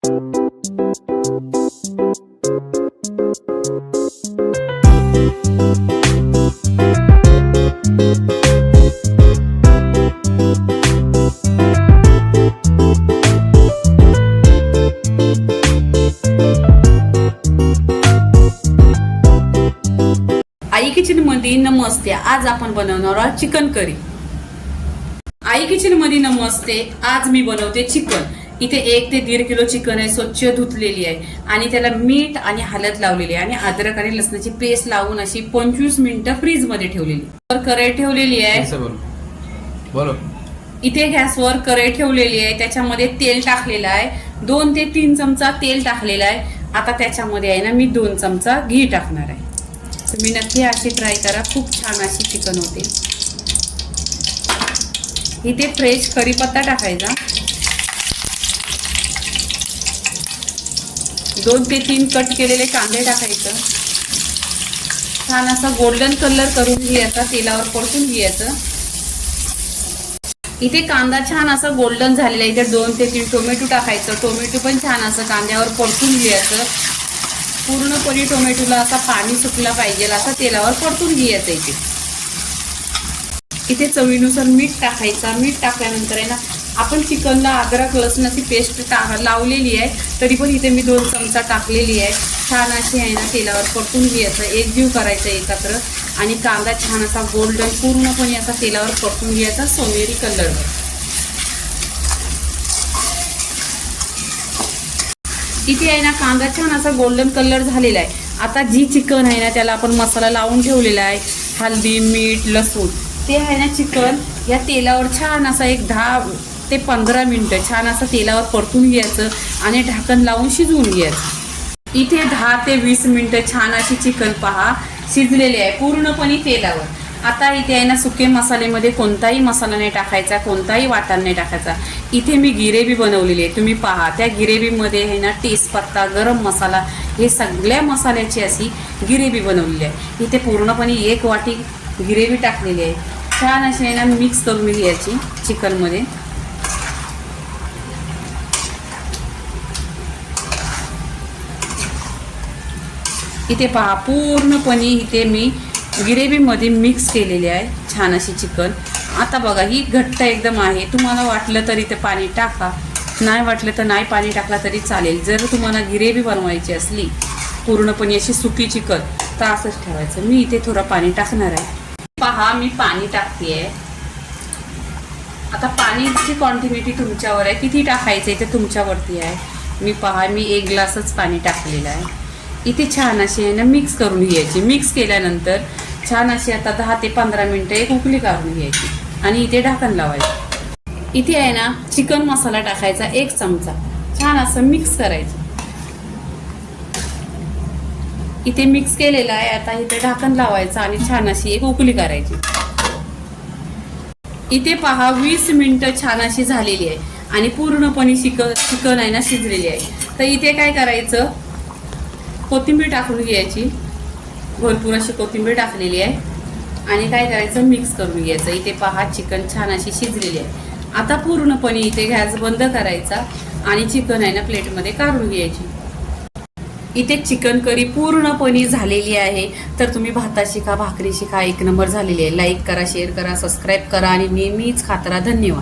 आई kitchen मध्ये नमस्ते. आज आपण बनवणार आहोत चिकन करी. आई किचन मध्ये नमस्ते. आज मी बनवते चिकन. इथे 1 ते 1.5 किलो चिकन आहे. स्वच्छ धुतलेली आहे आणि त्याला मीठ आणि हळद लावलेली आहे आणि अद्रक आणि लसणाची पेस्ट लावून अशी 25 मिनिटं फ्रीज मध्ये ठेवलेली. कढई ठेवलेली आहे. बोलो. इथे गॅसवर कढई ठेवलेली आहे. त्याच्यामध्ये तेल टाकलेलं आहे. 2 ते 3 चमचा तेल टाकलेलं आहे. आता त्याच्यामध्ये आहे ना मी 2 चमचा घी टाकणार आहे. तुम्ही नक्की अशी ट्राय करा. खूप छान अशी चिकन होते. इथे फ्रेश कढीपत्ता टाकायचा. 2 ते 3 कट केलेले कांदे टाकायचं. छान असा गोल्डन कलर करून घ्यायचा. तेलावर परतून घ्यायचं. इथे कांदा छान असा गोल्डन झालेला आहे. इथे 2 ते 3 टोमॅटो टाकायचं. टोमॅटो पण छान असं कांद्यावर परतून घ्यायचं. पूर्णपणे टोमॅटोला असा पाणी सुटला पाहिजे असा तेलावर परतून घ्यायचं. इथे चवीनुसार मीठ टाकायचा. मीठ टाकल्यानंतर आहे ना आपण चिकनला अद्रक लसणाची पेस्ट लावलेली आहे. तरी पण इथे मी 2 चमचा टाकलेली आहे. छान अशी आहे ना तेलावर परतून घ्यायचं. एकजीव करायचं एकत्र आणि कांदा छान असा गोल्डन पूर्णपणे असा तेलावर परतून घ्यायचा सोनेरी कलरवर. इथे आहे ना कांदा छान असा गोल्डन कलर झालेला आहे. आता जी चिकन आहे ना त्याला आपण मसाला लावून ठेवलेला आहे. हळदी मीठ लसूण ते आहे ना चिकन या तेलावर छान असा एक 10 ते 15 मिनिटं छान असं तेलावर परतून घ्यायचं आणि ढाकण लावून शिजवून घ्यायचं. इथे 10 ते 20 मिनिटं छान अशी चिकन पहा शिजलेली आहे पूर्णपणे तेलावर. आता इथे आहे ना सुके मसाल्यामध्ये कोणताही मसाला नाही टाकायचा. कोणताही वाटण नाही टाकायचा. इथे मी गिरेवी बनवलेली आहे. तुम्ही पहा त्या गिरेवीमध्ये आहे ना तेजपत्ता गरम मसाला हे सगळ्या मसाल्याची अशी गिरेवी बनवलेली आहे. इथे पूर्णपणे 1 वाटी गिरेवी टाकलेली आहे. छान अशी आहे ना मिक्स करून घ्यायची चिकनमध्ये. इथे पहा पूर्णपणे इथे मी गिरेवीमध्ये मिक्स केलेली आहे छान अशी चिकन. आता बघा ही घट्ट एकदम आहे. तुम्हाला वाटलं तर इथे पाणी टाका. नाही वाटलं तर नाही पाणी टाकला तरी चालेल. जर तुम्हाला गिरेवी बनवायची असली पूर्णपणे अशी सुकी चिकन तर असंच ठेवायचं. मी इथे थोडं पाणी टाकणार आहे. पहा मी पाणी टाकते. आता पाणीची क्वांटिटी तुमच्यावर आहे. किती टाकायचं आहे ते तुमच्यावरती आहे. मी पहा मी 1 ग्लासच पाणी टाकलेलं आहे. इथे छान अशी आहे ना मिक्स करून घ्यायची. मिक्स केल्यानंतर छान अशी आता 10 ते 15 मिनिटं एक उकळी काढून घ्यायची आणि इथे ढाकण लावायचं. इथे आहे ना चिकन मसाला टाकायचा 1 चमचा. छान असं मिक्स करायचं. इथे मिक्स केलेलं आहे. आता इथे ढाकण लावायचं आणि छान अशी एक उकळी करायची. इथे पहा 20 मिनिटं छान अशी झालेली आहे आणि पूर्णपणे चिकन आहे ना शिजलेली आहे. तर इथे काय करायचं कोथिंबीर टाकून घ्यायची. भरपूर अशी कोथिंबीर टाकलेली आहे आणि काय करायचं मिक्स करून घ्यायचं. इथे पहा चिकन छान अशी शिजलेली आहे. आता पूर्णपणे इथे गॅस बंद करायचा आणि चिकन आहे ना प्लेटमध्ये काढून घ्यायची. इथे चिकन करी पूर्णपणे झालेली आहे. तर तुम्ही भाताशी खा भाकरीशी खा 1 नंबर झालेली आहे. लाईक करा शेअर करा सबस्क्राईब करा आणि नेहमीच खात राहा. धन्यवाद.